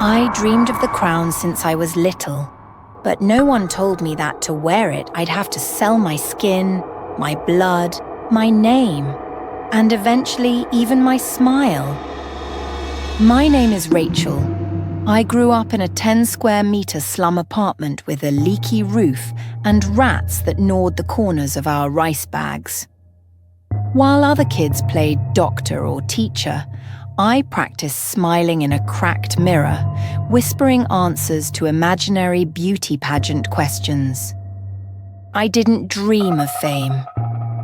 I dreamed of the crown since I was little, but no one told me that to wear it, I'd have to sell my skin, my blood, my name, and eventually even my smile. My name is Rachel. I grew up in a 10-square-meter slum apartment with a leaky roof and rats that gnawed the corners of our rice bags. While other kids played doctor or teacher, I practiced smiling in a cracked mirror, whispering answers to imaginary beauty pageant questions. I didn't dream of fame.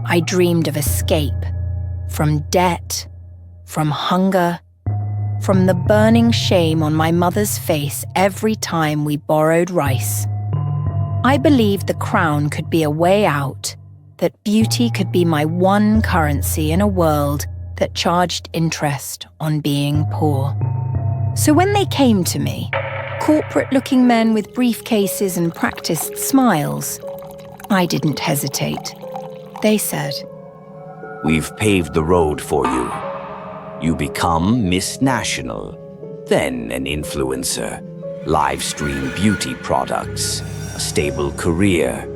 I dreamed of escape, from debt, from hunger, from the burning shame on my mother's face every time we borrowed rice. I believed the crown could be a way out, that beauty could be my one currency in a world that charged interest on being poor. So when they came to me, corporate-looking men with briefcases and practiced smiles, I didn't hesitate. They said, "We've paved the road for you. You become Miss National, then an influencer, live stream beauty products, a stable career.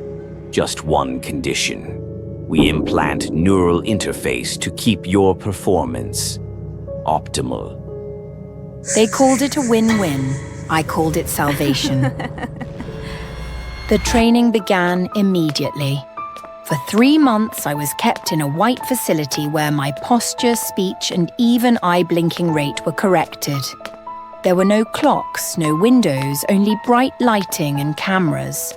Just one condition. We implant neural interface to keep your performance optimal." They called it a win-win. I called it salvation. The training began immediately. For 3 months, I was kept in a white facility where my posture, speech, and even eye-blinking rate were corrected. There were no clocks, no windows, only bright lighting and cameras.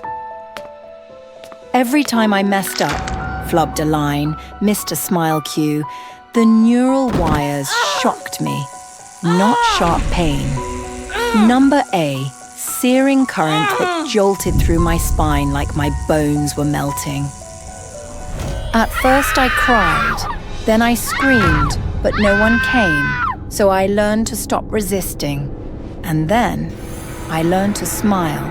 Every time I messed up, flubbed a line, missed a smile cue, the neural wires shocked me, not sharp pain. Number A, searing current that jolted through my spine like my bones were melting. At first I cried, then I screamed, but no one came, so I learned to stop resisting, and then I learned to smile.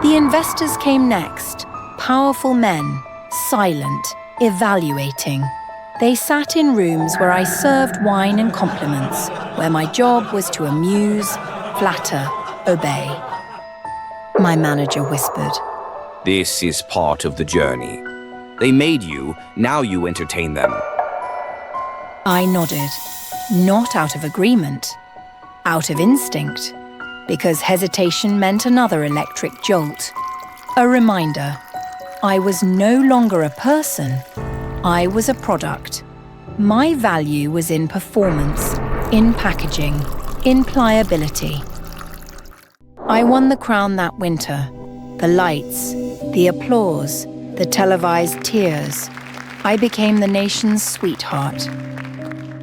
The investors came next, powerful men, silent, evaluating. They sat in rooms where I served wine and compliments, where my job was to amuse, flatter, obey. My manager whispered, "This is part of the journey. They made you, now you entertain them." I nodded, not out of agreement, out of instinct, because hesitation meant another electric jolt. A reminder, I was no longer a person, I was a product. My value was in performance, in packaging, in pliability. I won the crown that winter. The lights, the applause, the televised tears. I became the nation's sweetheart.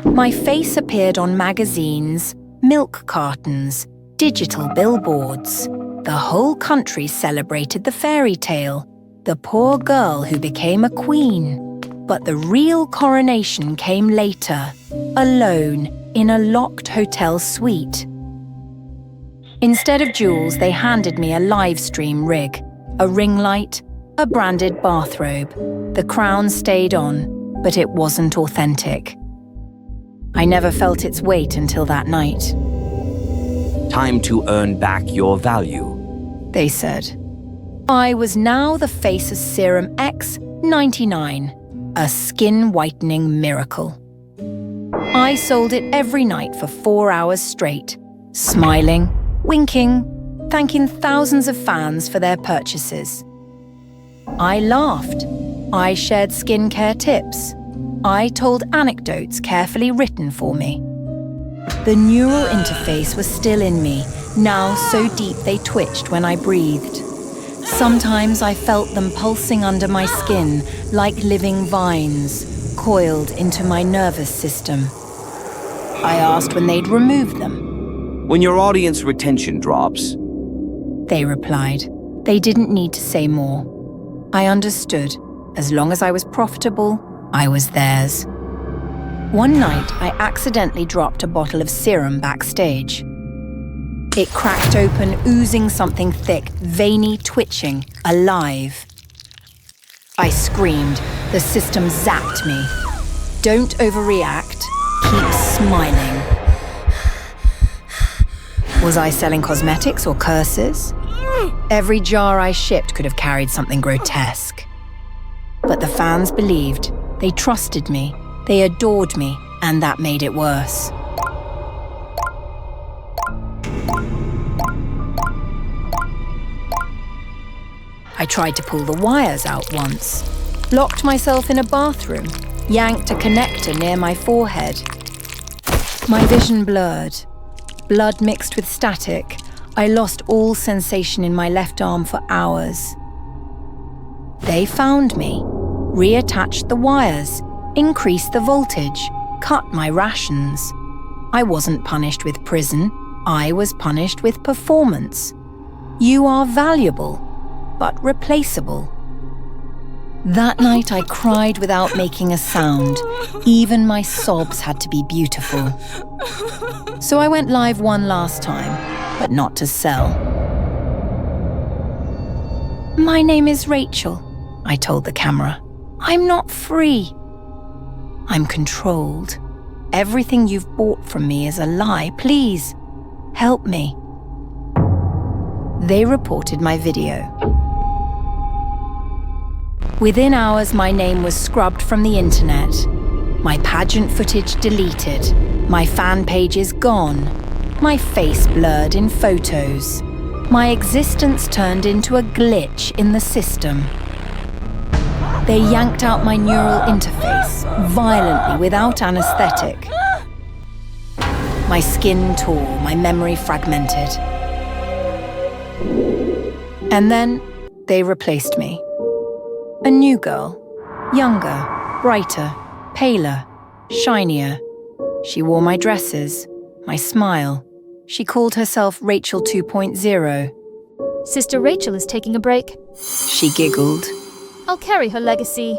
My face appeared on magazines, milk cartons, digital billboards. The whole country celebrated the fairy tale, the poor girl who became a queen. But the real coronation came later, alone, in a locked hotel suite. Instead of jewels, they handed me a live stream rig, a ring light, a branded bathrobe. The crown stayed on, but it wasn't authentic. I never felt its weight until that night. "Time to earn back your value," they said. I was now the face of Serum X99, a skin-whitening miracle. I sold it every night for 4 hours straight, smiling, winking, thanking thousands of fans for their purchases. I laughed. I shared skincare tips. I told anecdotes carefully written for me. The neural interface was still in me, now so deep they twitched when I breathed. Sometimes I felt them pulsing under my skin like living vines, coiled into my nervous system. I asked when they'd remove them. "When your audience retention drops," they replied. They didn't need to say more. I understood. As long as I was profitable, I was theirs. One night, I accidentally dropped a bottle of serum backstage. It cracked open, oozing something thick, veiny, twitching, alive. I screamed. The system zapped me. Don't overreact. Keep smiling. Was I selling cosmetics or curses? Every jar I shipped could have carried something grotesque. But the fans believed. They trusted me. They adored me, and that made it worse. I tried to pull the wires out once, locked myself in a bathroom, yanked a connector near my forehead. My vision blurred. Blood mixed with static. I lost all sensation in my left arm for hours. They found me, reattached the wires, increased the voltage, cut my rations. I wasn't punished with prison. I was punished with performance. You are valuable, but replaceable. That night I cried without making a sound. Even my sobs had to be beautiful. So I went live one last time, but not to sell. My name is Rachel, I told the camera. I'm not free. I'm controlled. Everything you've bought from me is a lie. Please, help me. They reported my video. Within hours, my name was scrubbed from the internet. My pageant footage deleted. My fan pages gone. My face blurred in photos. My existence turned into a glitch in the system. They yanked out my neural interface, violently, without anesthetic. My skin tore, my memory fragmented. And then they replaced me. A new girl, younger, brighter, paler, shinier. She wore my dresses, my smile. She called herself Rachel 2.0. Sister Rachel is taking a break. She giggled. I'll carry her legacy.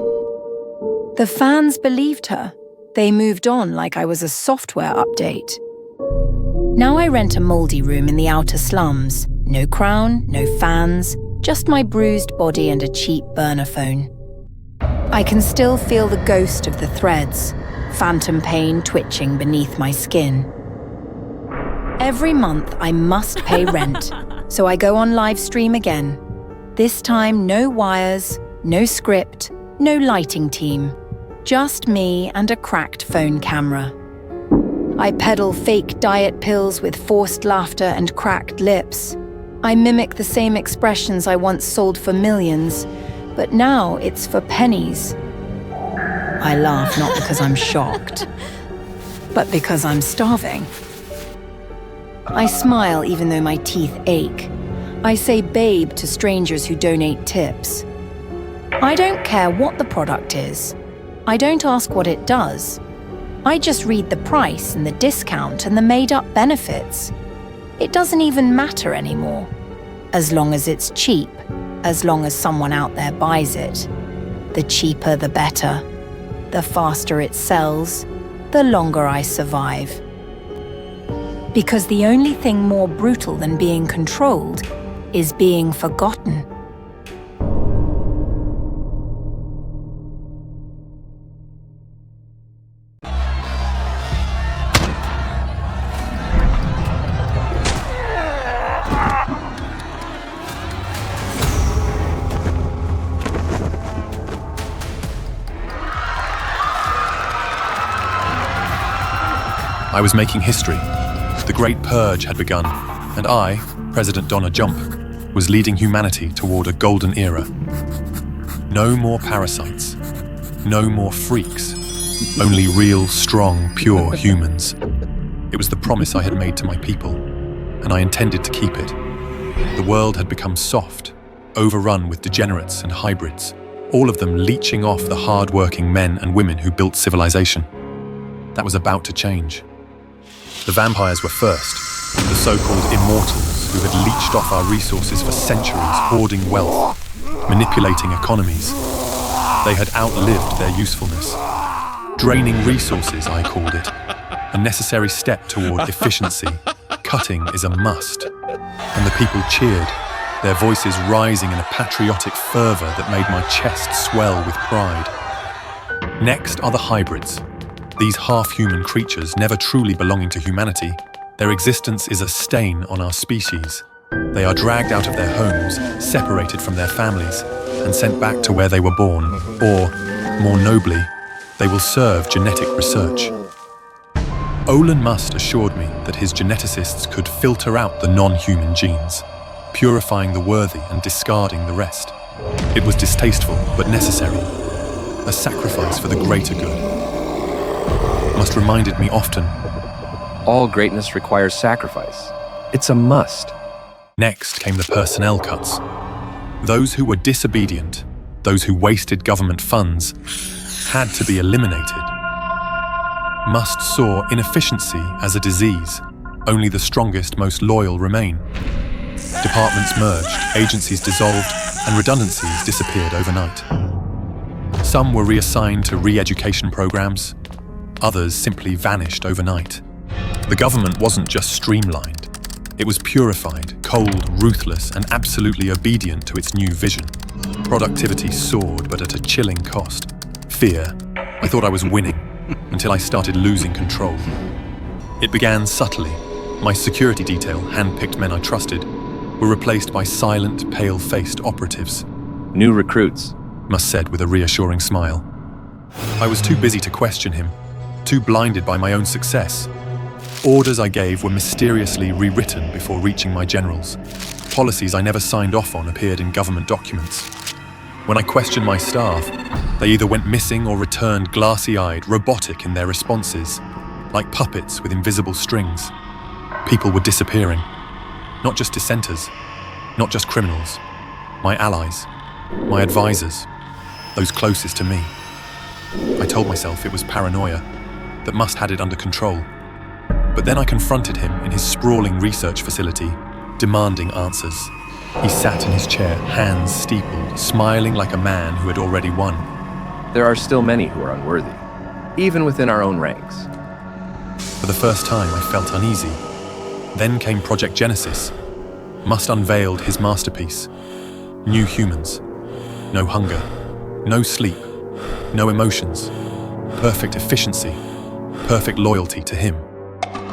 The fans believed her. They moved on like I was a software update. Now I rent a mouldy room in the outer slums. No crown, no fans, just my bruised body and a cheap burner phone. I can still feel the ghost of the threads, phantom pain twitching beneath my skin. Every month I must pay rent, so I go on live stream again. This time no wires, no script, no lighting team. Just me and a cracked phone camera. I peddle fake diet pills with forced laughter and cracked lips. I mimic the same expressions I once sold for millions, but now it's for pennies. I laugh not because I'm shocked, but because I'm starving. I smile even though my teeth ache. I say babe to strangers who donate tips. I don't care what the product is. I don't ask what it does. I just read the price and the discount and the made-up benefits. It doesn't even matter anymore. As long as it's cheap, as long as someone out there buys it. The cheaper, the better. The faster it sells, the longer I survive. Because the only thing more brutal than being controlled is being forgotten. I was making history. The Great Purge had begun, and I, President Donna Jump, was leading humanity toward a golden era. No more parasites. No more freaks. Only real, strong, pure humans. It was the promise I had made to my people, and I intended to keep it. The world had become soft, overrun with degenerates and hybrids, all of them leeching off the hard-working men and women who built civilization. That was about to change. The vampires were first, the so-called immortals who had leached off our resources for centuries, hoarding wealth, manipulating economies. They had outlived their usefulness. Draining resources, I called it. A necessary step toward efficiency. Cutting is a must. And the people cheered. their voices rising in a patriotic fervor that made my chest swell with pride. Next are the hybrids. These half-human creatures, never truly belonging to humanity, their existence is a stain on our species. They are dragged out of their homes, separated from their families, and sent back to where they were born, or, more nobly, they will serve genetic research. Olin Must assured me that his geneticists could filter out the non-human genes, purifying the worthy and discarding the rest. It was distasteful, but necessary. A sacrifice for the greater good. Must reminded me often. All greatness requires sacrifice. It's a must. Next came the personnel cuts. Those who were disobedient, those who wasted government funds, had to be eliminated. Must saw inefficiency as a disease. Only the strongest, most loyal remain. Departments merged, agencies dissolved, and redundancies disappeared overnight. Some were reassigned to re-education programs. Others simply vanished overnight. The government wasn't just streamlined. It was purified, cold, ruthless, and absolutely obedient to its new vision. Productivity soared, but at a chilling cost. Fear. I thought I was winning, until I started losing control. It began subtly. My security detail, hand-picked men I trusted, were replaced by silent, pale-faced operatives. New recruits. Must said with a reassuring smile. I was too busy to question him, too blinded by my own success. Orders I gave were mysteriously rewritten before reaching my generals. Policies I never signed off on appeared in government documents. When I questioned my staff, they either went missing or returned glassy-eyed, robotic in their responses, like puppets with invisible strings. People were disappearing. Not just dissenters, not just criminals. My allies, my advisors, those closest to me. I told myself it was paranoia, that Must had it under control. But then I confronted him in his sprawling research facility, demanding answers. He sat in his chair, hands steepled, smiling like a man who had already won. There are still many who are unworthy, even within our own ranks. For the first time, I felt uneasy. Then came Project Genesis. Must unveiled his masterpiece. New humans. No hunger. No sleep. No emotions. Perfect efficiency. Perfect loyalty to him.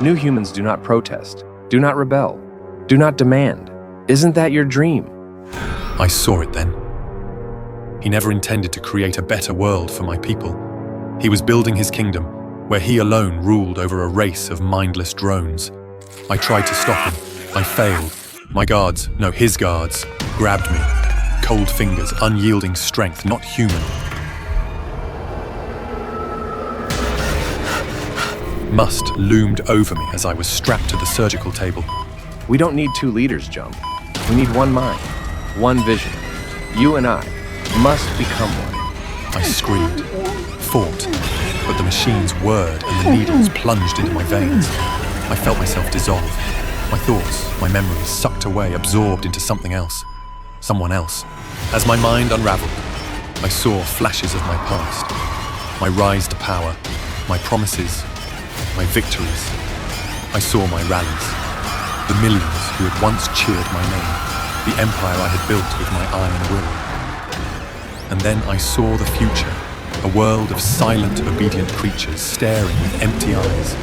New humans do not protest, do not rebel, do not demand. Isn't that your dream? I saw it then. He never intended to create a better world for my people. He was building his kingdom, where he alone ruled over a race of mindless drones. I tried to stop him. I failed. My guards, no, his guards, grabbed me. Cold fingers, unyielding strength, not human. Must loomed over me as I was strapped to the surgical table. We don't need two leaders, Jump. We need one mind, one vision. You and I must become one. I screamed, fought, but the machines whirred and the needles plunged into my veins. I felt myself dissolve. My thoughts, my memories sucked away, absorbed into something else. Someone else. As my mind unraveled, I saw flashes of my past. My rise to power, my promises, my victories. I saw my rallies. The millions who had once cheered my name. The empire I had built with my iron will. And then I saw the future. A world of silent, obedient creatures staring with empty eyes.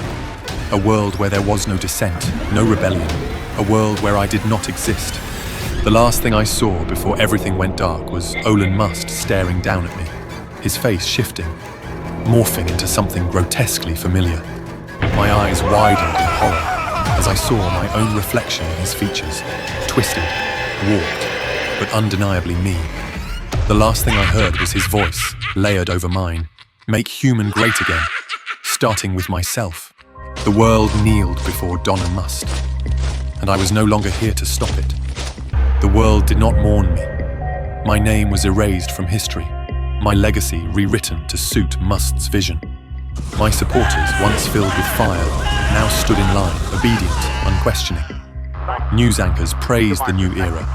A world where there was no dissent, no rebellion. A world where I did not exist. The last thing I saw before everything went dark was Olin Must staring down at me, his face shifting, morphing into something grotesquely familiar. My eyes widened in horror as I saw my own reflection in his features, twisted, warped, but undeniably me. The last thing I heard was his voice, layered over mine. Make human great again, starting with myself. The world kneeled before Donna Must, and I was no longer here to stop it. The world did not mourn me. My name was erased from history, my legacy rewritten to suit Must's vision. My supporters, once filled with fire, now stood in line, obedient, unquestioning. News anchors praised the new era,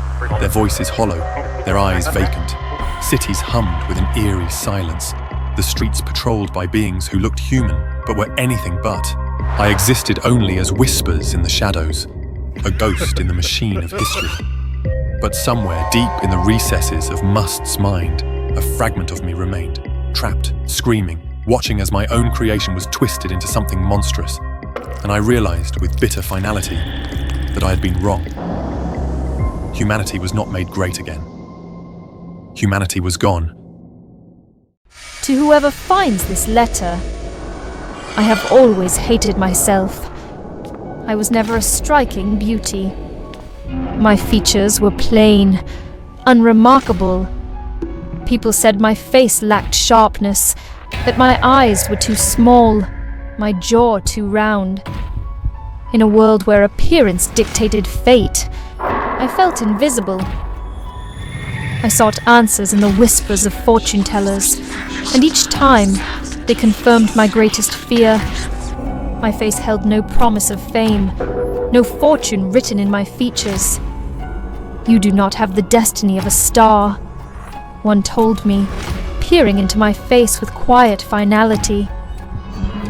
their voices hollow, their eyes vacant. Cities hummed with an eerie silence, the streets patrolled by beings who looked human, but were anything but. I existed only as whispers in the shadows, a ghost in the machine of history. But somewhere deep in the recesses of Must's mind, a fragment of me remained, trapped, screaming, watching as my own creation was twisted into something monstrous. And I realized with bitter finality that I had been wrong. Humanity was not made great again. Humanity was gone. To whoever finds this letter, I have always hated myself. I was never a striking beauty. My features were plain, unremarkable. People said my face lacked sharpness, that my eyes were too small, my jaw too round. In a world where appearance dictated fate, I felt invisible. I sought answers in the whispers of fortune-tellers, and each time they confirmed my greatest fear. My face held no promise of fame, no fortune written in my features. You do not have the destiny of a star, one told me, peering into my face with quiet finality.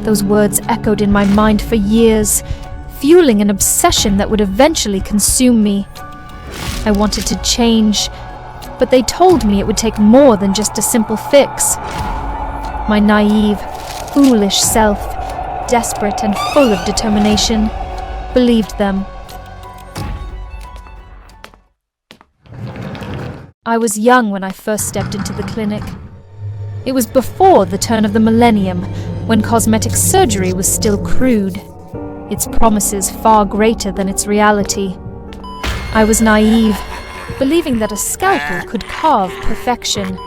Those words echoed in my mind for years, fueling an obsession that would eventually consume me. I wanted to change, but they told me it would take more than just a simple fix. My naive, foolish self, desperate and full of determination, believed them. I was young when I first stepped into the clinic. It was before the turn of the millennium, when cosmetic surgery was still crude, its promises far greater than its reality. I was naive, believing that a scalpel could carve perfection.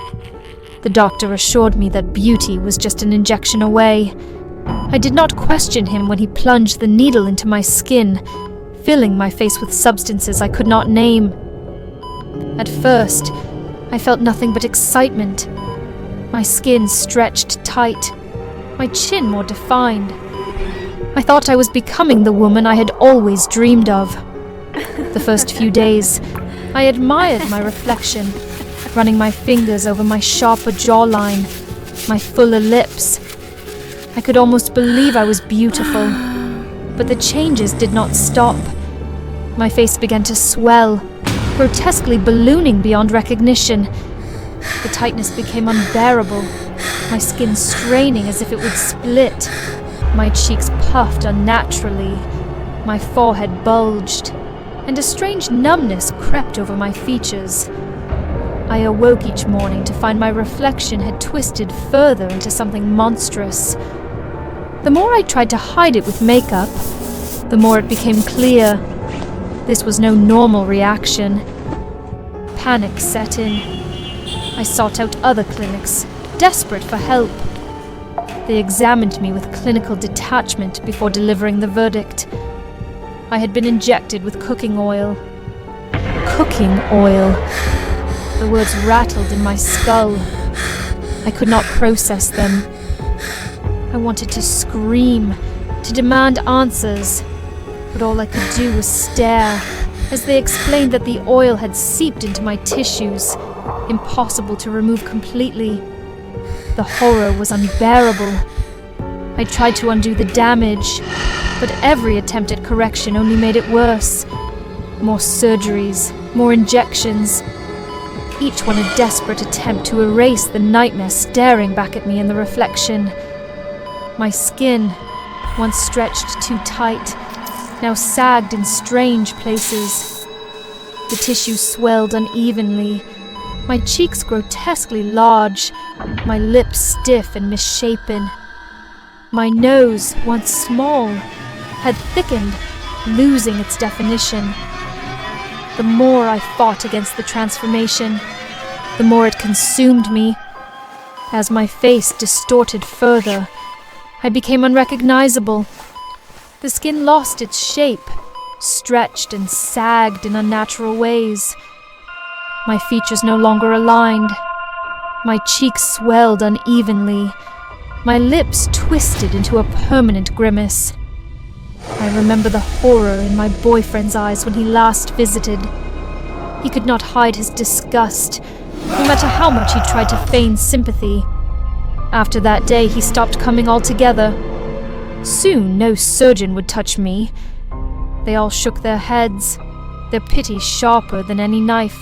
The doctor assured me that beauty was just an injection away. I did not question him when he plunged the needle into my skin, filling my face with substances I could not name. At first, I felt nothing but excitement. My skin stretched tight, my chin more defined. I thought I was becoming the woman I had always dreamed of. The first few days, I admired my reflection, running my fingers over my sharper jawline, my fuller lips. I could almost believe I was beautiful, but the changes did not stop. My face began to swell, grotesquely ballooning beyond recognition. The tightness became unbearable, my skin straining as if it would split. My cheeks puffed unnaturally, my forehead bulged, and a strange numbness crept over my features. I awoke each morning to find my reflection had twisted further into something monstrous. The more I tried to hide it with makeup, the more it became clear. This was no normal reaction. Panic set in. I sought out other clinics, desperate for help. They examined me with clinical detachment before delivering the verdict. I had been injected with cooking oil. Cooking oil. The words rattled in my skull. I could not process them. I wanted to scream, to demand answers, but all I could do was stare as they explained that the oil had seeped into my tissues, impossible to remove completely. The horror was unbearable. I tried to undo the damage, but every attempt at correction only made it worse. More surgeries, more injections, each one a desperate attempt to erase the nightmare staring back at me in the reflection. My skin, once stretched too tight, now sagged in strange places. The tissue swelled unevenly, my cheeks grotesquely large, my lips stiff and misshapen. My nose, once small, had thickened, losing its definition. The more I fought against the transformation, the more it consumed me. As my face distorted further, I became unrecognizable. The skin lost its shape, stretched and sagged in unnatural ways. My features no longer aligned. My cheeks swelled unevenly. My lips twisted into a permanent grimace. I remember the horror in my boyfriend's eyes when he last visited. He could not hide his disgust, no matter how much he tried to feign sympathy. After that day, he stopped coming altogether. Soon, no surgeon would touch me. They all shook their heads. their pity sharper than any knife.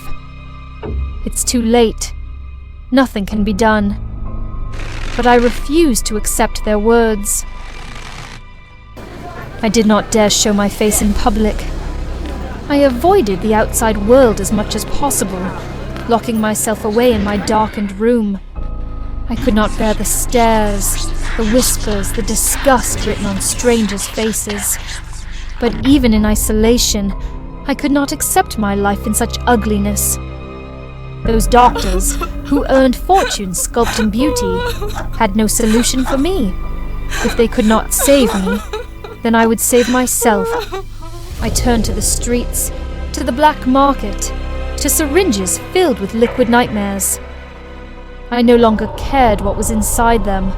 It's too late. Nothing can be done. But I refuse to accept their words. I did not dare show my face in public. I avoided the outside world as much as possible, locking myself away in my darkened room. I could not bear the stares, the whispers, the disgust written on strangers' faces. But even in isolation, I could not accept my life in such ugliness. Those doctors, who earned fortunes sculpting beauty, had no solution for me. If they could not save me, then I would save myself. I turned to the streets, to the black market, to syringes filled with liquid nightmares. I no longer cared what was inside them.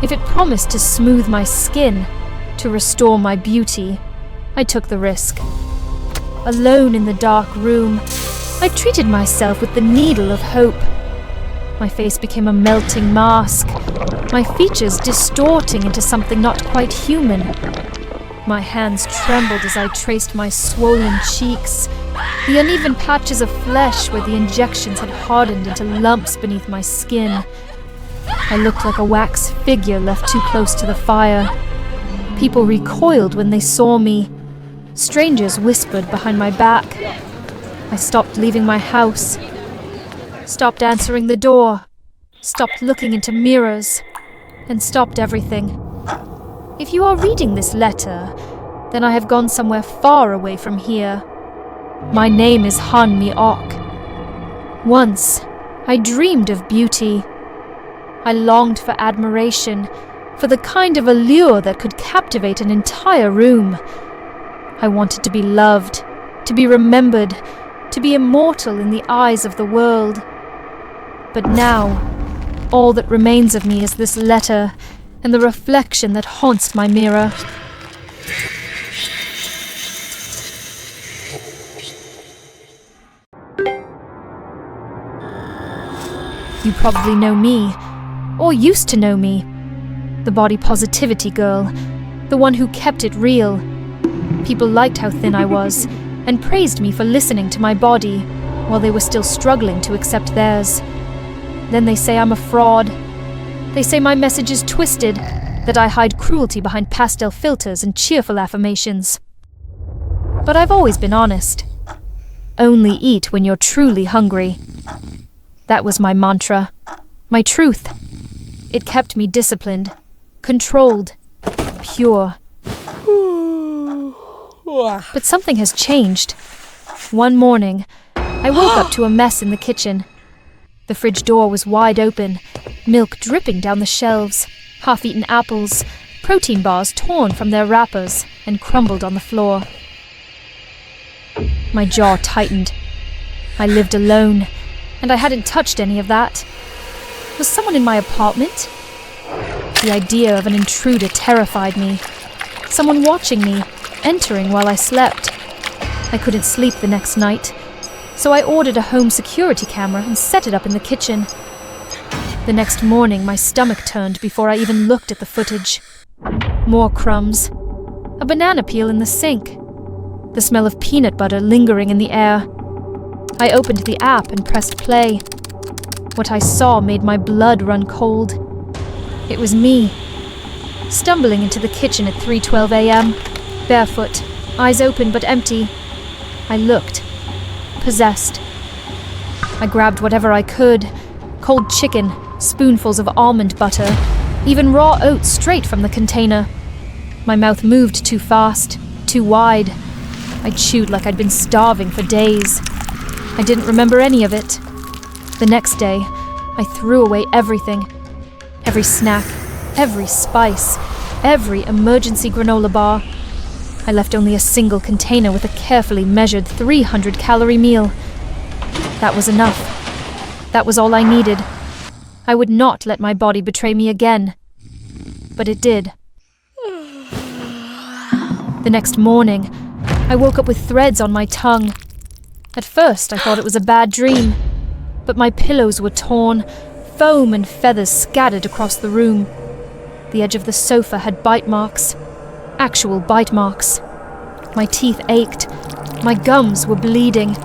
If it promised to smooth my skin, to restore my beauty, I took the risk. Alone in the dark room, I treated myself with the needle of hope. My face became a melting mask, my features distorting into something not quite human. My hands trembled as I traced my swollen cheeks, the uneven patches of flesh where the injections had hardened into lumps beneath my skin. I looked like a wax figure left too close to the fire. People recoiled when they saw me. Strangers whispered behind my back. I stopped leaving my house, stopped answering the door, stopped looking into mirrors, and stopped everything. If you are reading this letter, then I have gone somewhere far away from here. My name is Han Mi-ok. Once, I dreamed of beauty. I longed for admiration, for the kind of allure that could captivate an entire room. I wanted to be loved, to be remembered, to be immortal in the eyes of the world. But now, all that remains of me is this letter and the reflection that haunts my mirror. You probably know me, or used to know me. The body positivity girl, the one who kept it real. People liked how thin I was, and praised me for listening to my body, while they were still struggling to accept theirs. Then they say I'm a fraud. They say my message is twisted, that I hide cruelty behind pastel filters and cheerful affirmations. But I've always been honest. Only eat when you're truly hungry. That was my mantra, my truth. It kept me disciplined, controlled, pure. But something has changed. One morning, I woke up to a mess in the kitchen. The fridge door was wide open, milk dripping down the shelves, half-eaten apples, protein bars torn from their wrappers and crumbled on the floor. My jaw tightened. I lived alone, and I hadn't touched any of that. Was someone in my apartment? The idea of an intruder terrified me. Someone watching me, entering while I slept. I couldn't sleep the next night, so I ordered a home security camera and set it up in the kitchen. The next morning, my stomach turned before I even looked at the footage. More crumbs. A banana peel in the sink. The smell of peanut butter lingering in the air. I opened the app and pressed play. What I saw made my blood run cold. It was me, stumbling into the kitchen at 3:12 a.m., barefoot, eyes open but empty. I looked, possessed. I grabbed whatever I could, cold chicken, spoonfuls of almond butter, even raw oats straight from the container. My mouth moved too fast, too wide. I chewed like I'd been starving for days. I didn't remember any of it. The next day, I threw away everything. Every snack, every spice, every emergency granola bar. I left only a single container with a carefully measured 300-calorie meal. That was enough. That was all I needed. I would not let my body betray me again. But it did. The next morning, I woke up with threads on my tongue. At first, I thought it was a bad dream, but my pillows were torn, foam and feathers scattered across the room. The edge of the sofa had bite marks. Actual bite marks. My teeth ached. My gums were bleeding.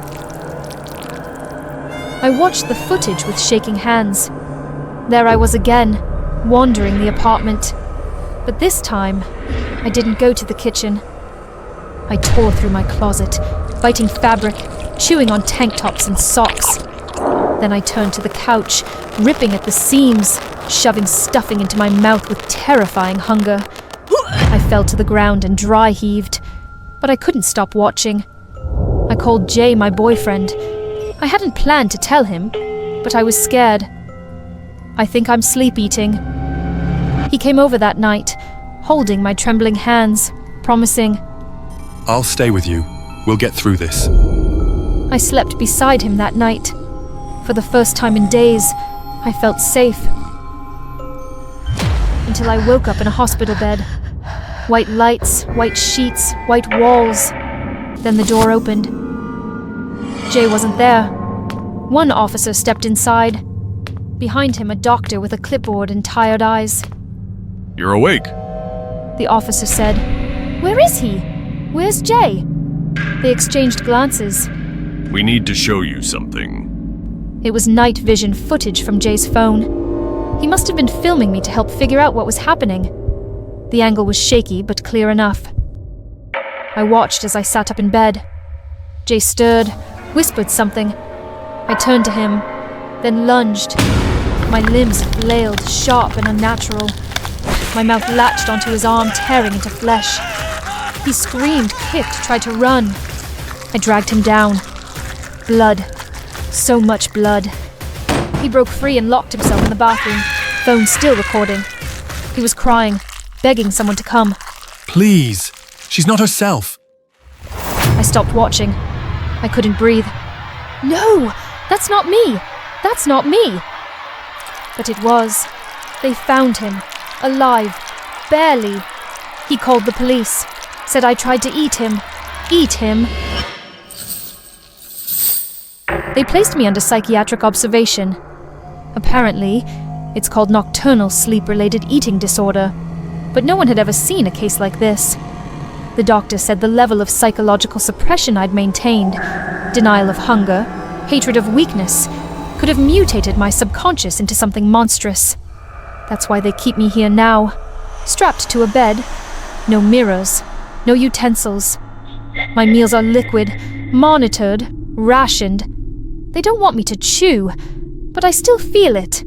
I watched the footage with shaking hands. There I was again, wandering the apartment. But this time, I didn't go to the kitchen. I tore through my closet, biting fabric, chewing on tank tops and socks. Then I turned to the couch, ripping at the seams, shoving stuffing into my mouth with terrifying hunger. I fell to the ground and dry heaved, but I couldn't stop watching. I called Jay my boyfriend. I hadn't planned to tell him, but I was scared. I think I'm sleep eating. He came over that night, holding my trembling hands, promising, I'll stay with you. We'll get through this. I slept beside him that night. For the first time in days, I felt safe. Until I woke up in a hospital bed. White lights, white sheets, white walls. Then the door opened. Jay wasn't there. One officer stepped inside. Behind him, a doctor with a clipboard and tired eyes. You're awake. The officer said, "Where is he? Where's Jay?" They exchanged glances. We need to show you something. It was night vision footage from Jay's phone. He must have been filming me to help figure out what was happening. The angle was shaky, but clear enough. I watched as I sat up in bed. Jay stirred, whispered something. I turned to him, then lunged. My limbs flailed, sharp and unnatural. My mouth latched onto his arm, tearing into flesh. He screamed, kicked, tried to run. I dragged him down. Blood. So much blood. He broke free and locked himself in the bathroom, phone still recording. He was crying, begging someone to come. Please! She's not herself! I stopped watching. I couldn't breathe. No! That's not me! That's not me! But it was. They found him. Alive. Barely. He called the police. Said I tried to eat him. Eat him. They placed me under psychiatric observation. Apparently, it's called nocturnal sleep-related eating disorder. But no one had ever seen a case like this. The doctor said the level of psychological suppression I'd maintained, denial of hunger, hatred of weakness, could have mutated my subconscious into something monstrous. That's why they keep me here now, strapped to a bed. No mirrors, no utensils. My meals are liquid, monitored, rationed. They don't want me to chew, but I still feel it.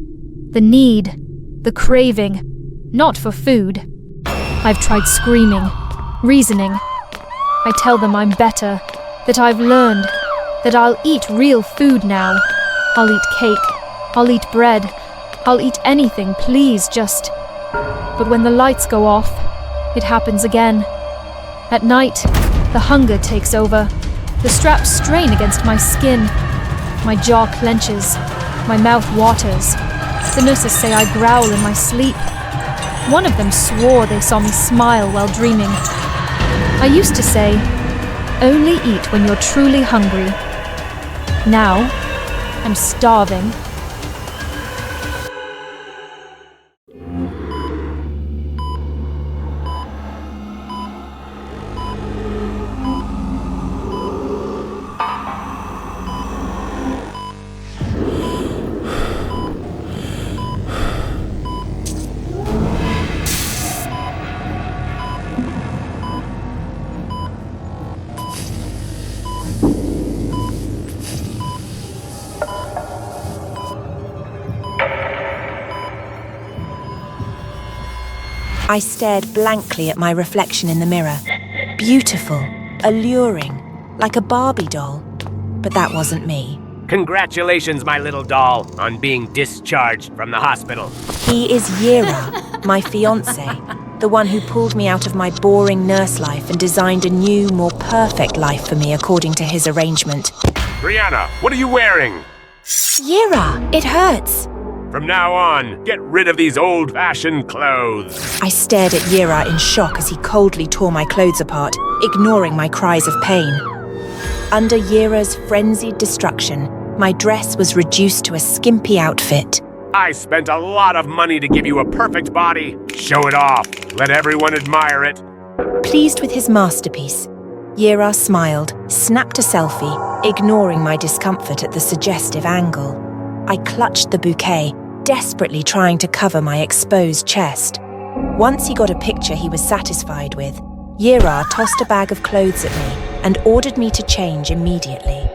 The need, the craving, not for food. I've tried screaming, reasoning. I tell them I'm better, that I've learned, that I'll eat real food now. I'll eat cake, I'll eat bread, I'll eat anything, please, just... But when the lights go off, it happens again. At night, the hunger takes over. The straps strain against my skin. My jaw clenches. My mouth waters. The nurses say I growl in my sleep. One of them swore they saw me smile while dreaming. I used to say, only eat when you're truly hungry. Now, I'm starving. I stared blankly at my reflection in the mirror. Beautiful, alluring, like a Barbie doll. But that wasn't me. Congratulations, my little doll, on being discharged from the hospital. He is Yira, my fiancé, the one who pulled me out of my boring nurse life and designed a new, more perfect life for me according to his arrangement. Brianna, what are you wearing? Yira, it hurts. From now on, get rid of these old-fashioned clothes. I stared at Yira in shock as he coldly tore my clothes apart, ignoring my cries of pain. Under Yira's frenzied destruction, my dress was reduced to a skimpy outfit. I spent a lot of money to give you a perfect body. Show it off. Let everyone admire it. Pleased with his masterpiece, Yira smiled, snapped a selfie, ignoring my discomfort at the suggestive angle. I clutched the bouquet, desperately trying to cover my exposed chest. Once he got a picture he was satisfied with, Yira tossed a bag of clothes at me and ordered me to change immediately.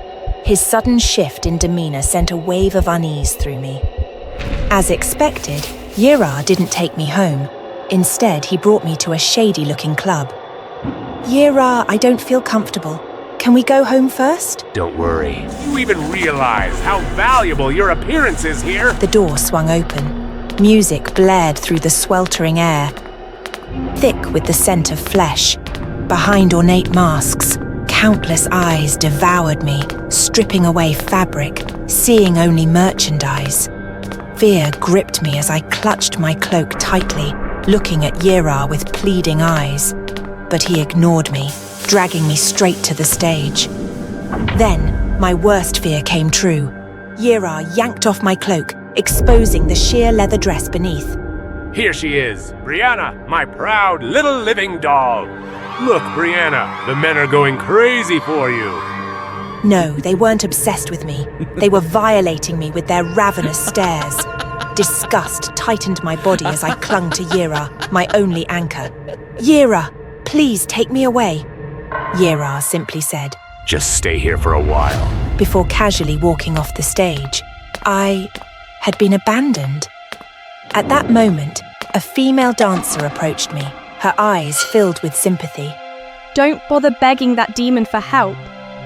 His sudden shift in demeanor sent a wave of unease through me. As expected, Yira didn't take me home. Instead, he brought me to a shady-looking club. Yira, I don't feel comfortable. Can we go home first? Don't worry. You even realize how valuable your appearance is here? The door swung open. Music blared through the sweltering air, thick with the scent of flesh. Behind ornate masks, countless eyes devoured me, stripping away fabric, seeing only merchandise. Fear gripped me as I clutched my cloak tightly, looking at Yira with pleading eyes. But he ignored me, dragging me straight to the stage. Then, my worst fear came true. Yira yanked off my cloak, exposing the sheer leather dress beneath. Here she is, Brianna, my proud little living doll. Look, Brianna, the men are going crazy for you. No, they weren't obsessed with me. They were violating me with their ravenous stares. Disgust tightened my body as I clung to Yira, my only anchor. Yira, please take me away. Yira simply said, Just stay here for a while. Before casually walking off the stage. I had been abandoned. At that moment, a female dancer approached me, her eyes filled with sympathy. Don't bother begging that demon for help.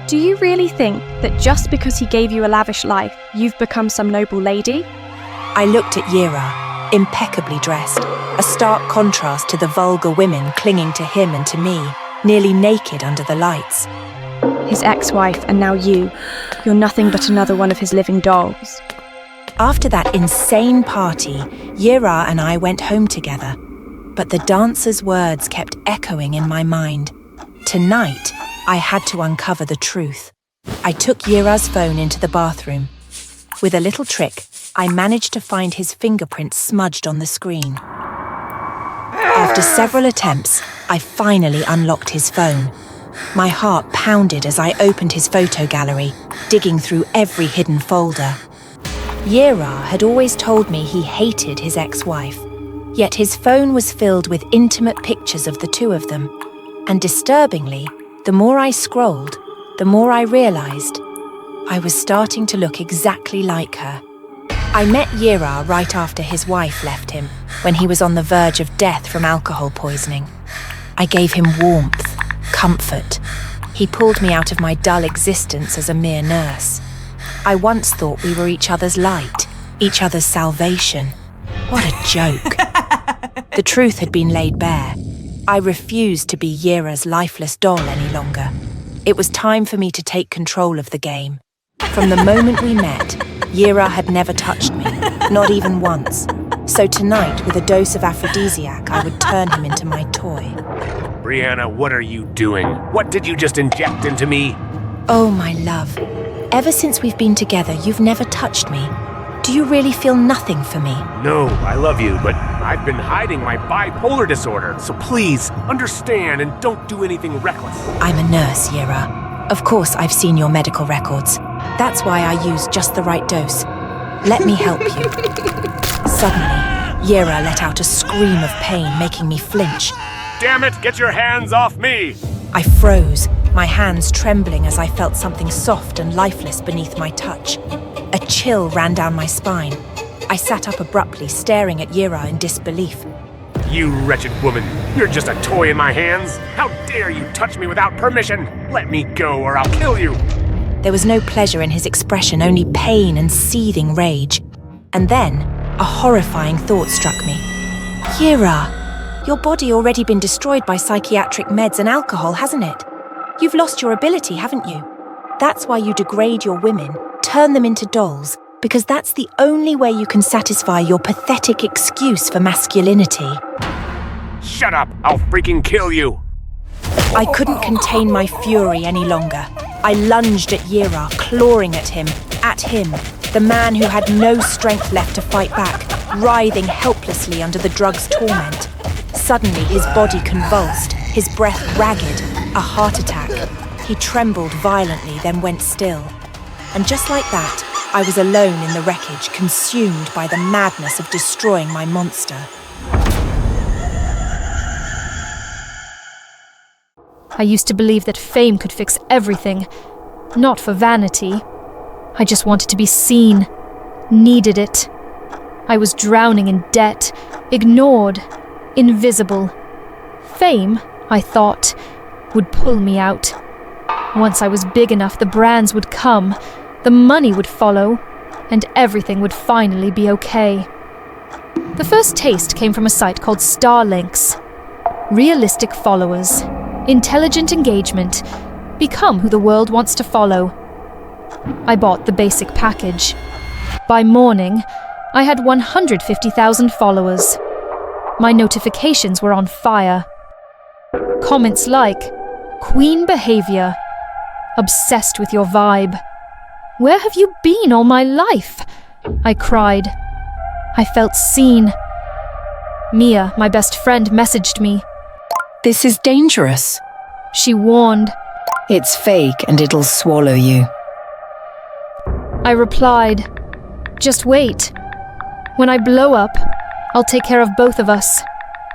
Do you really think that just because he gave you a lavish life, you've become some noble lady? I looked at Yira, impeccably dressed, a stark contrast to the vulgar women clinging to him and to me, nearly naked under the lights. His ex-wife and now you. You're nothing but another one of his living dolls. After that insane party, Yira and I went home together. But the dancer's words kept echoing in my mind. Tonight, I had to uncover the truth. I took Yira's phone into the bathroom. With a little trick, I managed to find his fingerprints smudged on the screen. After several attempts, I finally unlocked his phone. My heart pounded as I opened his photo gallery, digging through every hidden folder. Yira had always told me he hated his ex-wife, yet his phone was filled with intimate pictures of the two of them. And disturbingly, the more I scrolled, the more I realized I was starting to look exactly like her. I met Yira right after his wife left him, when he was on the verge of death from alcohol poisoning. I gave him warmth, comfort. He pulled me out of my dull existence as a mere nurse. I once thought we were each other's light, each other's salvation. What a joke. The truth had been laid bare. I refused to be Yira's lifeless doll any longer. It was time for me to take control of the game. From the moment we met, Yira had never touched me, not even once. So tonight, with a dose of aphrodisiac, I would turn him into my toy. Brianna, what are you doing? What did you just inject into me? Oh, my love. Ever since we've been together, you've never touched me. Do you really feel nothing for me? No, I love you, but I've been hiding my bipolar disorder. So please, understand and don't do anything reckless. I'm a nurse, Yira. Of course, I've seen your medical records. That's why I use just the right dose. Let me help you. Suddenly, Yira let out a scream of pain, making me flinch. Damn it, get your hands off me! I froze, my hands trembling as I felt something soft and lifeless beneath my touch. A chill ran down my spine. I sat up abruptly, staring at Yira in disbelief. You wretched woman, you're just a toy in my hands. How dare you touch me without permission? Let me go or I'll kill you. There was no pleasure in his expression, only pain and seething rage. And then, a horrifying thought struck me. Yira, your body already been destroyed by psychiatric meds and alcohol, hasn't it? You've lost your ability, haven't you? That's why you degrade your women, turn them into dolls, because that's the only way you can satisfy your pathetic excuse for masculinity. Shut up, I'll freaking kill you. I couldn't contain my fury any longer. I lunged at Yira, clawing at him, the man who had no strength left to fight back, writhing helplessly under the drug's torment. Suddenly, his body convulsed, his breath ragged. A heart attack. He trembled violently, then went still. And just like that, I was alone in the wreckage, consumed by the madness of destroying my monster. I used to believe that fame could fix everything, not for vanity. I just wanted to be seen, needed it. I was drowning in debt, ignored, invisible. Fame, I thought, would pull me out. Once I was big enough, the brands would come, the money would follow, and everything would finally be okay. The first taste came from a site called Starlinks. Realistic followers, intelligent engagement, become who the world wants to follow. I bought the basic package. By morning, I had 150,000 followers. My notifications were on fire. Comments like, "Queen behavior," "Obsessed with your vibe," "Where have you been all my life?" I cried. I felt seen. Mia, my best friend, messaged me. This is dangerous. She warned. It's fake and it'll swallow you. I replied, "Just wait. When I blow up, I'll take care of both of us.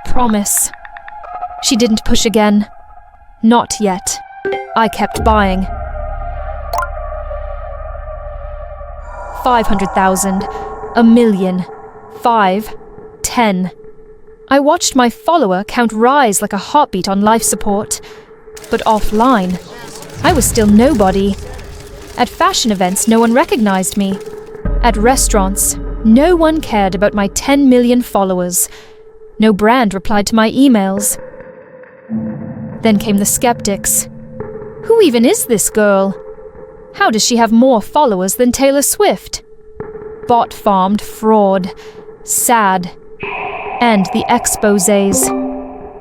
Promise." She didn't push again. Not yet. I kept buying. 500,000, 1,000,000, 5, 10. I watched my follower count rise like a heartbeat on life support. But offline, I was still nobody. At fashion events, no one recognized me. At restaurants, no one cared about my 10 million followers. No brand replied to my emails. Then came the skeptics. Who even is this girl? How does she have more followers than Taylor Swift? Bot-farmed fraud. Sad. And the exposés.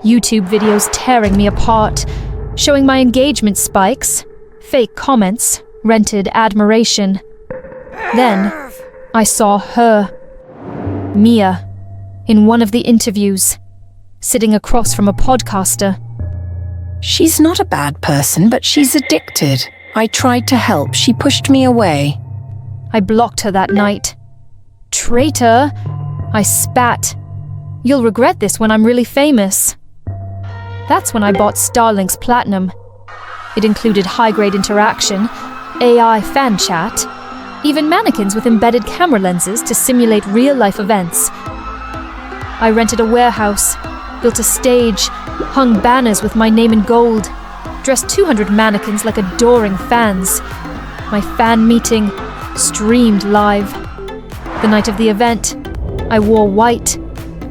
YouTube videos tearing me apart, showing my engagement spikes, fake comments, rented admiration. Then, I saw her, Mia, in one of the interviews, sitting across from a podcaster. She's not a bad person, but she's addicted. I tried to help. She pushed me away. I blocked her that night. Traitor! I spat. You'll regret this when I'm really famous. That's when I bought Starlink's Platinum. It included high-grade interaction, AI fan chat, even mannequins with embedded camera lenses to simulate real-life events. I rented a warehouse, built a stage, hung banners with my name in gold, dressed 200 mannequins like adoring fans. My fan meeting streamed live. The night of the event, I wore white,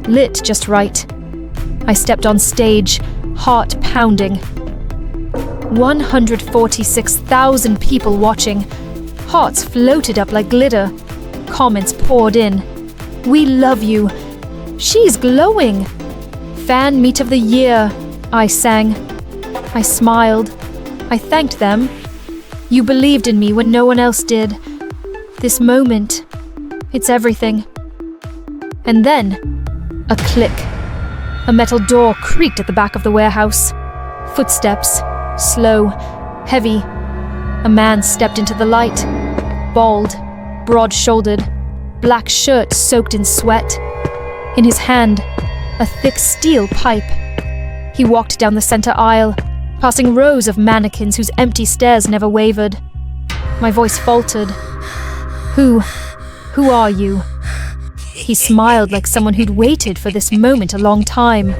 lit just right. I stepped on stage, heart pounding. 146,000 people watching. Hearts floated up like glitter. Comments poured in. "We love you. She's glowing. Fan meet of the year," I sang. I smiled. I thanked them. You believed in me when no one else did. This moment, it's everything. And then, a click. A metal door creaked at the back of the warehouse. Footsteps, slow, heavy. A man stepped into the light. Bald, broad-shouldered, black shirt soaked in sweat. In his hand, a thick steel pipe. He walked down the center aisle, passing rows of mannequins whose empty stares never wavered. My voice faltered. Who are you?" He smiled like someone who'd waited for this moment a long time.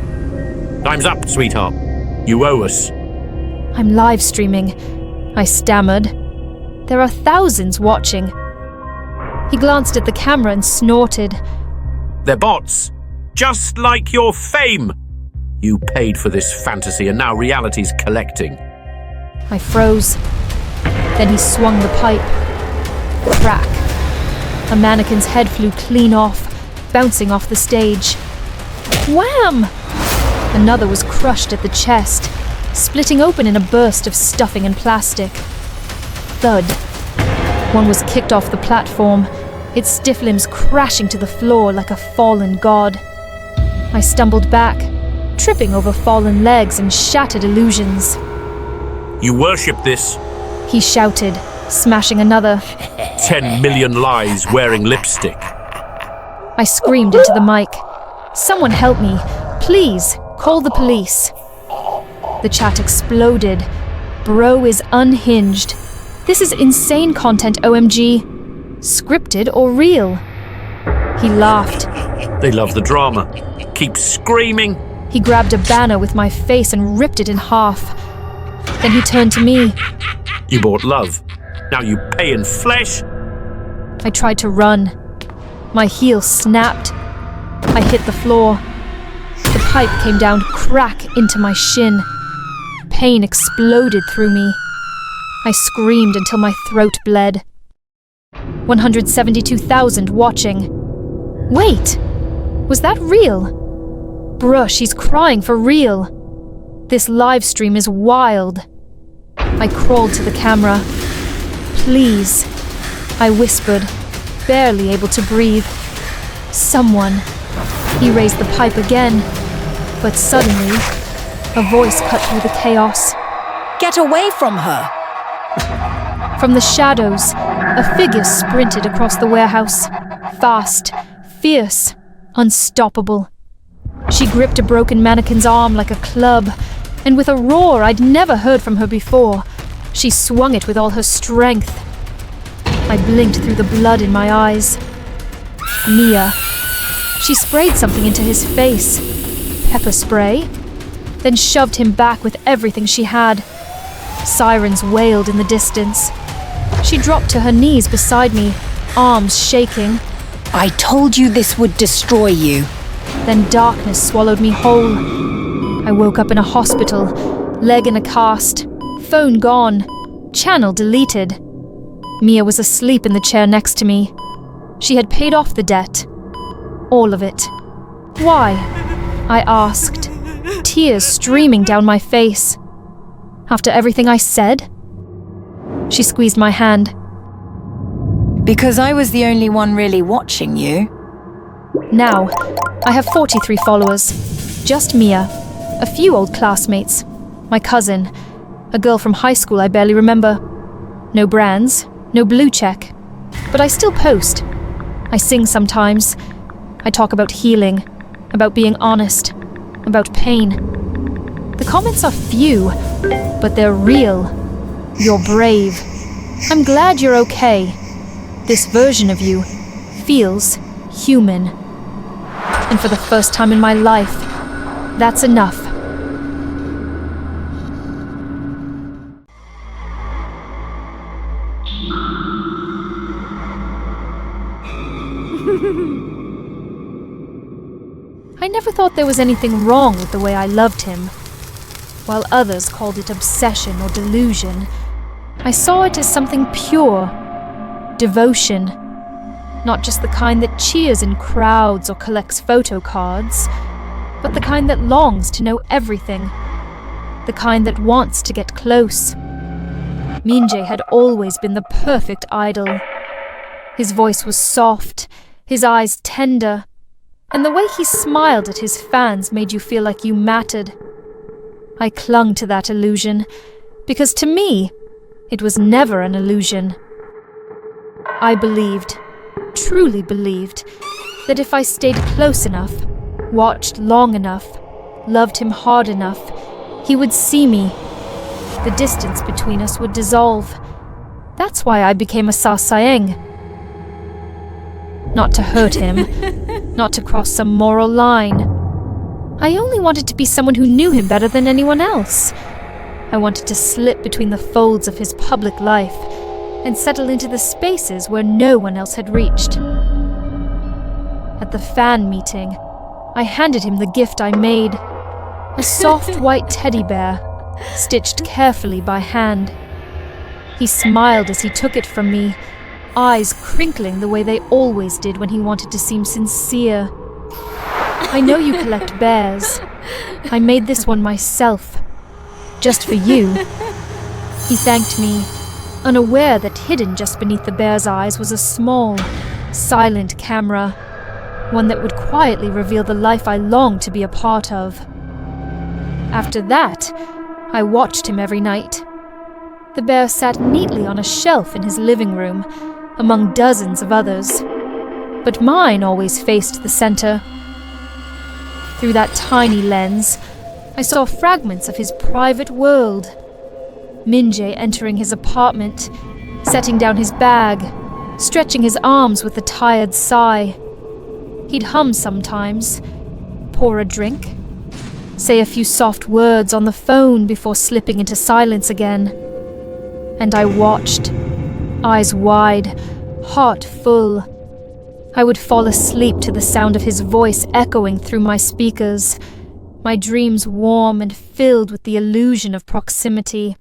"Time's up, sweetheart. You owe us." "I'm live streaming," I stammered. "There are thousands watching." He glanced at the camera and snorted. "They're bots. Just like your fame. You paid for this fantasy and now reality's collecting." I froze. Then he swung the pipe. Crack. A mannequin's head flew clean off, bouncing off the stage. Wham! Another was crushed at the chest, splitting open in a burst of stuffing and plastic. Thud. One was kicked off the platform, its stiff limbs crashing to the floor like a fallen god. I stumbled back, tripping over fallen legs and shattered illusions. You worship this. He shouted, smashing another. 10 million lies wearing lipstick. I screamed into the mic. Someone help me. Please, call the police. The chat exploded. Bro is unhinged. This is insane content, OMG. Scripted or real? He laughed. They love the drama. Keep screaming. He grabbed a banner with my face and ripped it in half. Then he turned to me. You bought love. Now you pay in flesh. I tried to run. My heel snapped. I hit the floor. The pipe came down crack into my shin. Pain exploded through me. I screamed until my throat bled. 172,000 watching. Wait! Was that real? Bruh, she's crying for real. This live stream is wild. I crawled to the camera. Please, I whispered, barely able to breathe. Someone. He raised the pipe again, but suddenly, a voice cut through the chaos. Get away from her! From the shadows, a figure sprinted across the warehouse. Fast, fierce, unstoppable. She gripped a broken mannequin's arm like a club, and with a roar I'd never heard from her before, she swung it with all her strength. I blinked through the blood in my eyes. Mia. She sprayed something into his face. Pepper spray? Then shoved him back with everything she had. Sirens wailed in the distance. She dropped to her knees beside me, arms shaking. I told you this would destroy you. Then darkness swallowed me whole. I woke up in a hospital, leg in a cast, phone gone, channel deleted. Mia was asleep in the chair next to me. She had paid off the debt. All of it. Why? I asked, tears streaming down my face. After everything I said? She squeezed my hand. Because I was the only one really watching you. Now, I have 43 followers. Just Mia, a few old classmates, my cousin, a girl from high school I barely remember. No brands, no blue check. But I still post. I sing sometimes. I talk about healing, about being honest, about pain. The comments are few, but they're real. You're brave. I'm glad you're okay. This version of you feels human. And for the first time in my life, that's enough. I never thought there was anything wrong with the way I loved him. While others called it obsession or delusion, I saw it as something pure. Devotion. Not just the kind that cheers in crowds or collects photo cards, but the kind that longs to know everything. The kind that wants to get close. Minjae had always been the perfect idol. His voice was soft, his eyes tender, and the way he smiled at his fans made you feel like you mattered. I clung to that illusion, because to me, it was never an illusion. I believed, truly believed, that if I stayed close enough, watched long enough, loved him hard enough, he would see me. The distance between us would dissolve. That's why I became a Sasaeng. Not to hurt him, not to cross some moral line. I only wanted to be someone who knew him better than anyone else. I wanted to slip between the folds of his public life and settle into the spaces where no one else had reached. At the fan meeting, I handed him the gift I made, a soft white teddy bear, stitched carefully by hand. He smiled as he took it from me, eyes crinkling the way they always did when he wanted to seem sincere. I know you collect bears. I made this one myself, just for you. He thanked me, unaware that hidden just beneath the bear's eyes was a small, silent camera, one that would quietly reveal the life I longed to be a part of. After that, I watched him every night, The bear sat neatly on a shelf in his living room, among dozens of others. But mine always faced the center. Through that tiny lens, I saw fragments of his private world. Minjae entering his apartment, setting down his bag, stretching his arms with a tired sigh. He'd hum sometimes, pour a drink, say a few soft words on the phone before slipping into silence again. And I watched, eyes wide, heart full. I would fall asleep to the sound of his voice echoing through my speakers, my dreams warm and filled with the illusion of proximity.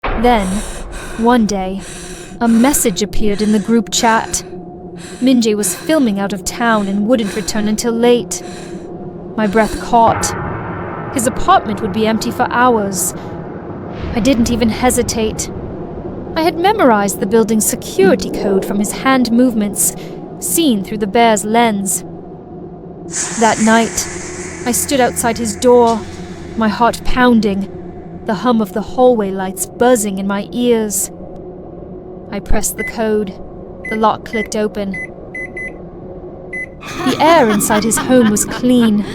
Then, one day, a message appeared in the group chat. Minjae was filming out of town and wouldn't return until late. My breath caught. His apartment would be empty for hours. I didn't even hesitate. I had memorized the building's security code from his hand movements, seen through the bear's lens. That night, I stood outside his door, my heart pounding, the hum of the hallway lights buzzing in my ears. I pressed the code. The lock clicked open. The air inside his home was clean.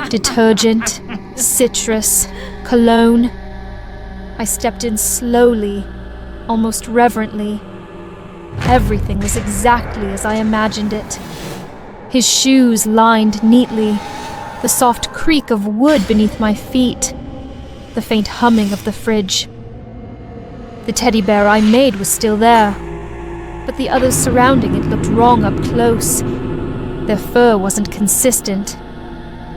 Detergent, citrus, cologne. I stepped in slowly, almost reverently. Everything was exactly as I imagined it. His shoes lined neatly, the soft creak of wood beneath my feet, the faint humming of the fridge. The teddy bear I made was still there, but the others surrounding it looked wrong up close. Their fur wasn't consistent.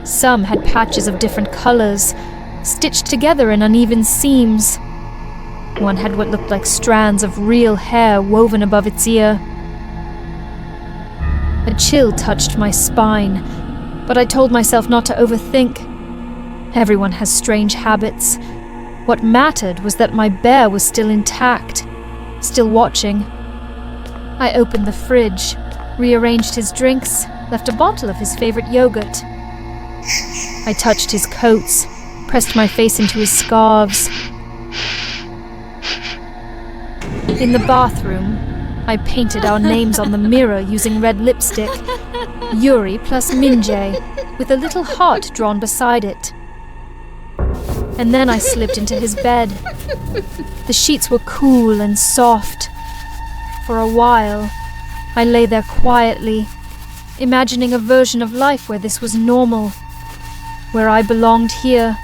Some had patches of different colors, stitched together in uneven seams. One had what looked like strands of real hair woven above its ear. A chill touched my spine, but I told myself not to overthink. Everyone has strange habits. What mattered was that my bear was still intact, still watching. I opened the fridge, rearranged his drinks, left a bottle of his favorite yogurt. I touched his coats, pressed my face into his scarves. In the bathroom, I painted our names on the mirror using red lipstick. Yuri plus Minjae, with a little heart drawn beside it. And then I slipped into his bed. The sheets were cool and soft. For a while, I lay there quietly, imagining a version of life where this was normal, where I belonged here.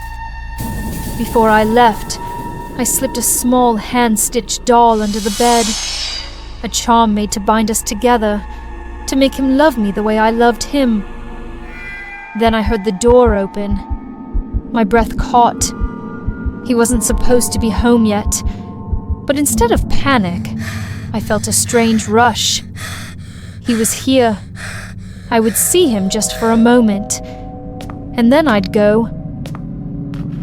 Before I left, I slipped a small hand-stitched doll under the bed, a charm made to bind us together, to make him love me the way I loved him. Then I heard the door open. My breath caught. He wasn't supposed to be home yet, but instead of panic, I felt a strange rush. He was here. I would see him just for a moment, and then I'd go.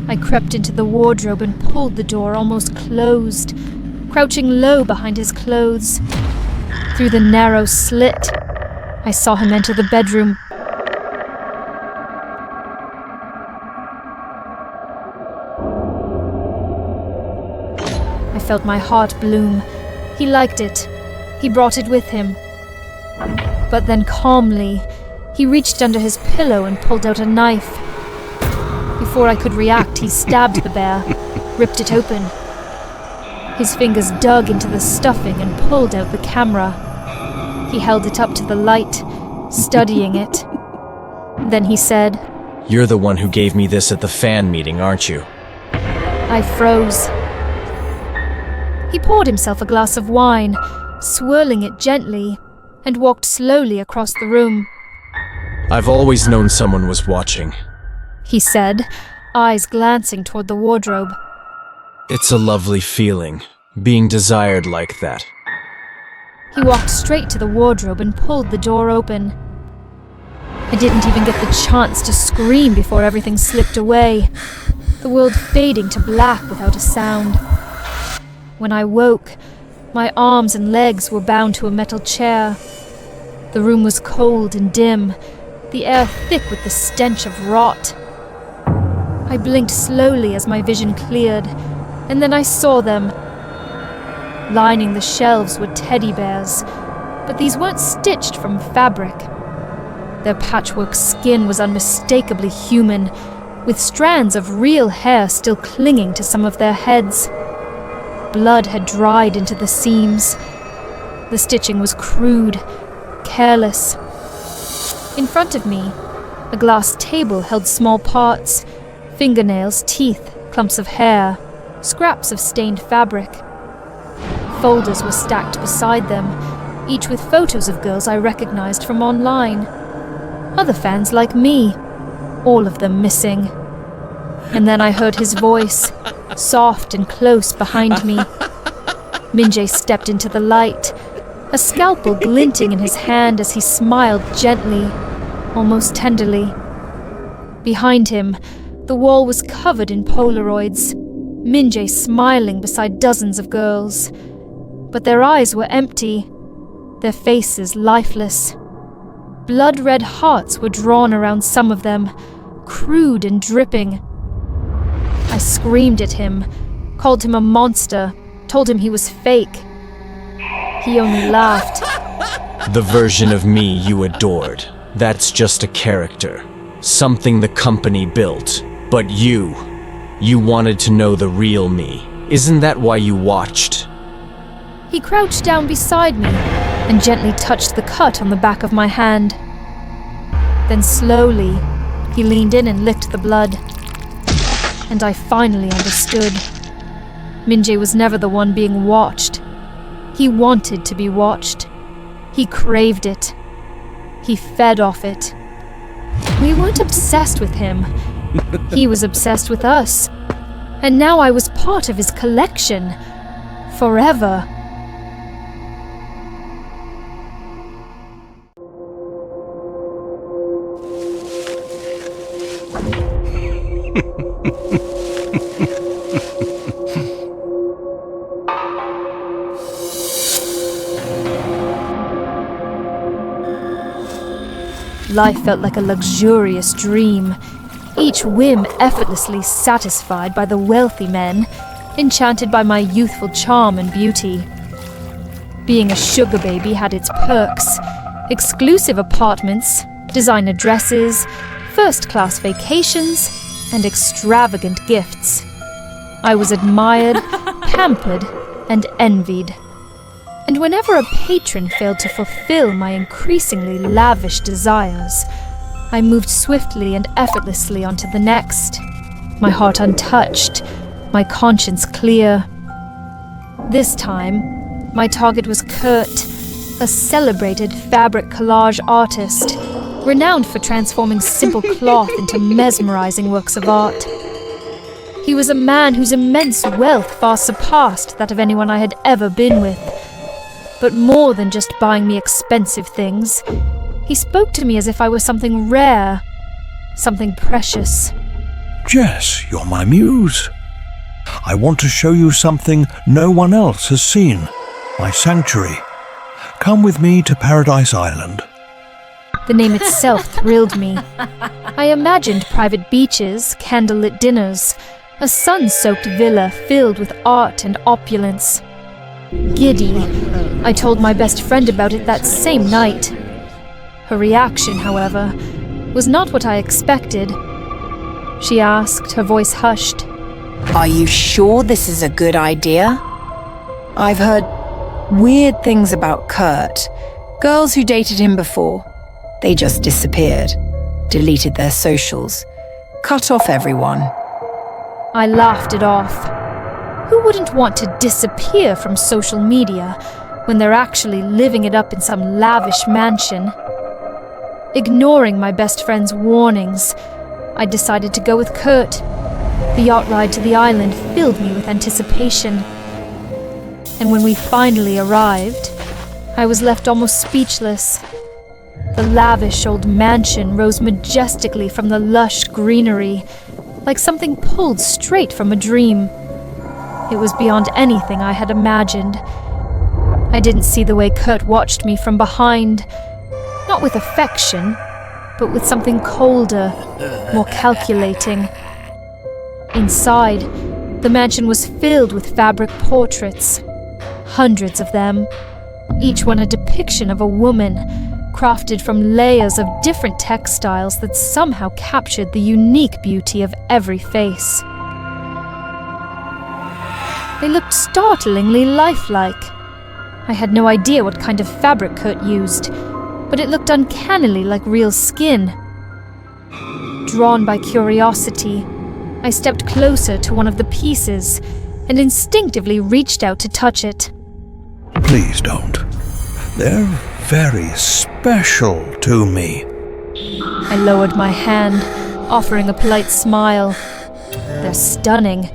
I crept into the wardrobe and pulled the door almost closed, crouching low behind his clothes. Through the narrow slit, I saw him enter the bedroom. I felt my heart bloom. He liked it. He brought it with him. But then calmly, he reached under his pillow and pulled out a knife. Before I could react, he stabbed the bear, ripped it open. His fingers dug into the stuffing and pulled out the camera. He held it up to the light, studying it. Then he said, "You're the one who gave me this at the fan meeting, aren't you?" I froze. He poured himself a glass of wine, swirling it gently, and walked slowly across the room. "I've always known someone was watching," he said, eyes glancing toward the wardrobe. "It's a lovely feeling, being desired like that." He walked straight to the wardrobe and pulled the door open. I didn't even get the chance to scream before everything slipped away, the world fading to black without a sound. When I woke, my arms and legs were bound to a metal chair. The room was cold and dim, the air thick with the stench of rot. I blinked slowly as my vision cleared, And then I saw them. Lining the shelves were teddy bears, but these weren't stitched from fabric. Their patchwork skin was unmistakably human, with strands of real hair still clinging to some of their heads. Blood had dried into the seams. The stitching was crude, careless. In front of me, a glass table held small parts, fingernails, teeth, clumps of hair, scraps of stained fabric. Folders were stacked beside them, each with photos of girls I recognized from online. Other fans like me, all of them missing. And then I heard his voice, soft and close behind me. Minjae stepped into the light, a scalpel glinting in his hand as he smiled gently, almost tenderly. Behind him, the wall was covered in Polaroids, Minjae smiling beside dozens of girls. But their eyes were empty, their faces lifeless. Blood-red hearts were drawn around some of them, crude and dripping. I screamed at him, called him a monster, told him he was fake. He only laughed. The version of me you adored, that's just a character. Something the company built. But you wanted to know the real me. Isn't that why you watched? He crouched down beside me and gently touched the cut on the back of my hand. Then slowly, he leaned in and licked the blood. And I finally understood. Minjae was never the one being watched. He wanted to be watched. He craved it. He fed off it. We weren't obsessed with him. He was obsessed with us. And now I was part of his collection. Forever. Life felt like a luxurious dream, each whim effortlessly satisfied by the wealthy men, enchanted by my youthful charm and beauty. Being a sugar baby had its perks: exclusive apartments, designer dresses, first-class vacations, and extravagant gifts. I was admired, pampered, and envied. And whenever a patron failed to fulfill my increasingly lavish desires, I moved swiftly and effortlessly onto the next, my heart untouched, my conscience clear. This time, my target was Kurt, a celebrated fabric collage artist, renowned for transforming simple cloth into mesmerizing works of art. He was a man whose immense wealth far surpassed that of anyone I had ever been with. But more than just buying me expensive things, he spoke to me as if I were something rare, something precious. Jess, you're my muse. I want to show you something no one else has seen. My sanctuary. Come with me to Paradise Island. The name itself thrilled me. I imagined private beaches, candlelit dinners, a sun-soaked villa filled with art and opulence. Giddy, I told my best friend about it that same night. Her reaction, however, was not what I expected. She asked, her voice hushed. Are you sure this is a good idea? I've heard weird things about Kurt. Girls who dated him before. They just disappeared, deleted their socials, cut off everyone. I laughed it off. Who wouldn't want to disappear from social media when they're actually living it up in some lavish mansion? Ignoring my best friend's warnings, I decided to go with Kurt. The yacht ride to the island filled me with anticipation. And when we finally arrived, I was left almost speechless. The lavish old mansion rose majestically from the lush greenery, like something pulled straight from a dream. It was beyond anything I had imagined. I didn't see the way Kurt watched me from behind, not with affection, but with something colder, more calculating. Inside, The mansion was filled with fabric portraits, hundreds of them, each one a depiction of a woman, crafted from layers of different textiles that somehow captured the unique beauty of every face. They looked startlingly lifelike. I had no idea what kind of fabric Kurt used, but it looked uncannily like real skin. Drawn by curiosity, I stepped closer to one of the pieces and instinctively reached out to touch it. Please don't. They're very special to me. I lowered my hand, offering a polite smile. They're stunning.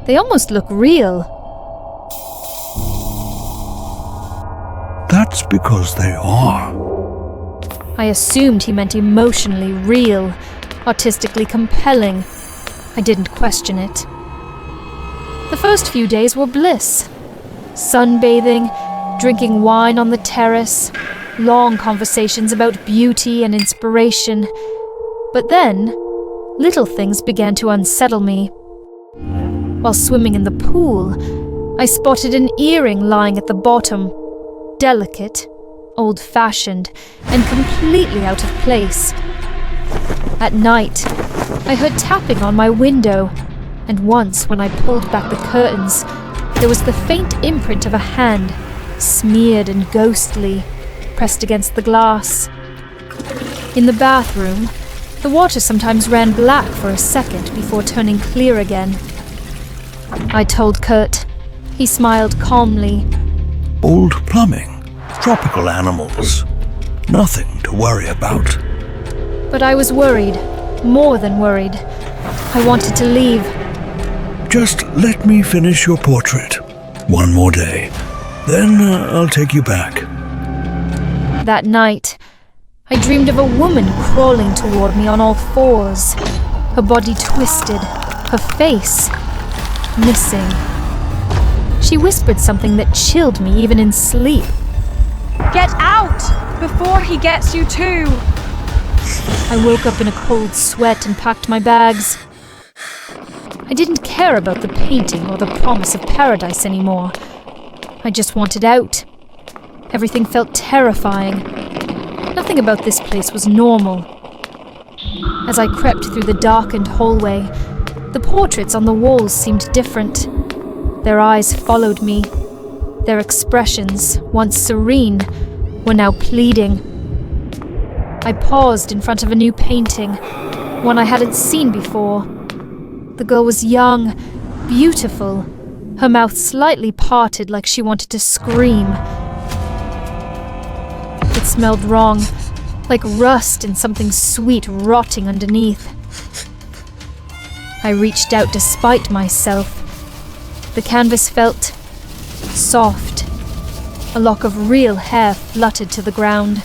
They almost look real. That's because they are. I assumed he meant emotionally real, artistically compelling. I didn't question it. The first few days were bliss. Sunbathing, drinking wine on the terrace, long conversations about beauty and inspiration. But then, little things began to unsettle me. While swimming in the pool, I spotted an earring lying at the bottom, delicate, old-fashioned, and completely out of place. At night, I heard tapping on my window, and once when I pulled back the curtains, there was the faint imprint of a hand, smeared and ghostly, pressed against the glass. In the bathroom, the water sometimes ran black for a second before turning clear again. I told Kurt. He smiled calmly. Old plumbing, tropical animals. Nothing to worry about. But I was worried, more than worried. I wanted to leave. Just let me finish your portrait. One more day. Then I'll take you back. That night, I dreamed of a woman crawling toward me on all fours, her body twisted, her face missing. She whispered something that chilled me even in sleep. Get out! Before he gets you too! I woke up in a cold sweat and packed my bags. I didn't care about the painting or the promise of paradise anymore. I just wanted out. Everything felt terrifying. Nothing about this place was normal. As I crept through the darkened hallway, the portraits on the walls seemed different. Their eyes followed me. Their expressions, once serene, were now pleading. I paused in front of a new painting, one I hadn't seen before. The girl was young, beautiful, her mouth slightly parted like she wanted to scream. It smelled wrong, like rust and something sweet rotting underneath. I reached out despite myself. The canvas felt soft. A lock of real hair fluttered to the ground.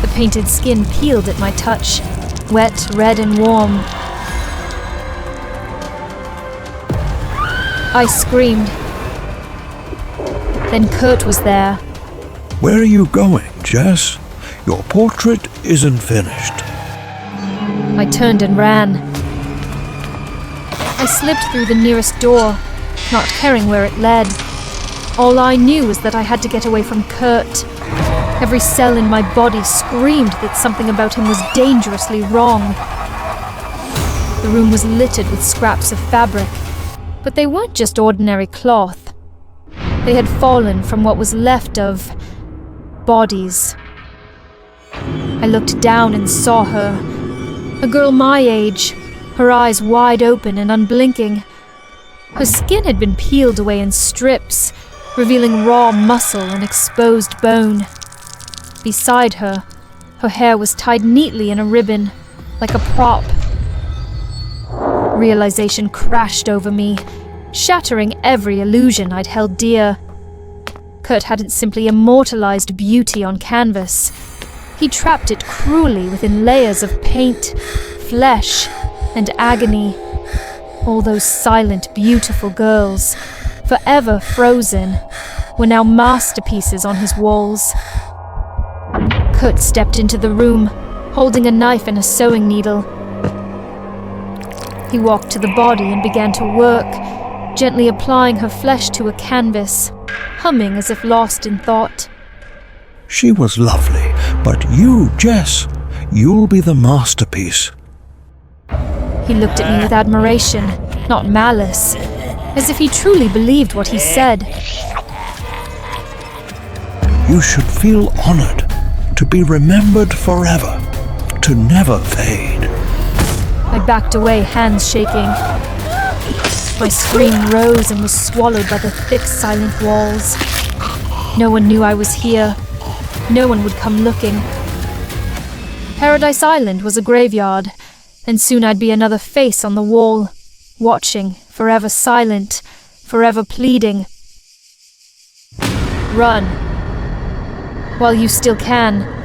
The painted skin peeled at my touch, wet, red, and warm. I screamed. Then Kurt was there. Where are you going, Jess? Your portrait isn't finished. I turned and ran. I slipped through the nearest door, not caring where it led. All I knew was that I had to get away from Kurt. Every cell in my body screamed that something about him was dangerously wrong. The room was littered with scraps of fabric, but they weren't just ordinary cloth. They had fallen from what was left of bodies. I looked down and saw her, a girl my age, her eyes wide open and unblinking. Her skin had been peeled away in strips, revealing raw muscle and exposed bone. Beside her, her hair was tied neatly in a ribbon, like a prop. Realization crashed over me, shattering every illusion I'd held dear. Kurt hadn't simply immortalized beauty on canvas. He trapped it cruelly within layers of paint, flesh, and agony. All those silent, beautiful girls, forever frozen, were now masterpieces on his walls. Kurt stepped into the room, holding a knife and a sewing needle. He walked to the body and began to work, gently applying her flesh to a canvas, humming as if lost in thought. She was lovely, but you, Jess, you'll be the masterpiece. He looked at me with admiration, not malice, as if he truly believed what he said. You should feel honored to be remembered forever, to never fade. I backed away, hands shaking. My scream rose and was swallowed by the thick, silent walls. No one knew I was here. No one would come looking. Paradise Island was a graveyard, and soon I'd be another face on the wall, watching, forever silent, forever pleading. Run. While you still can.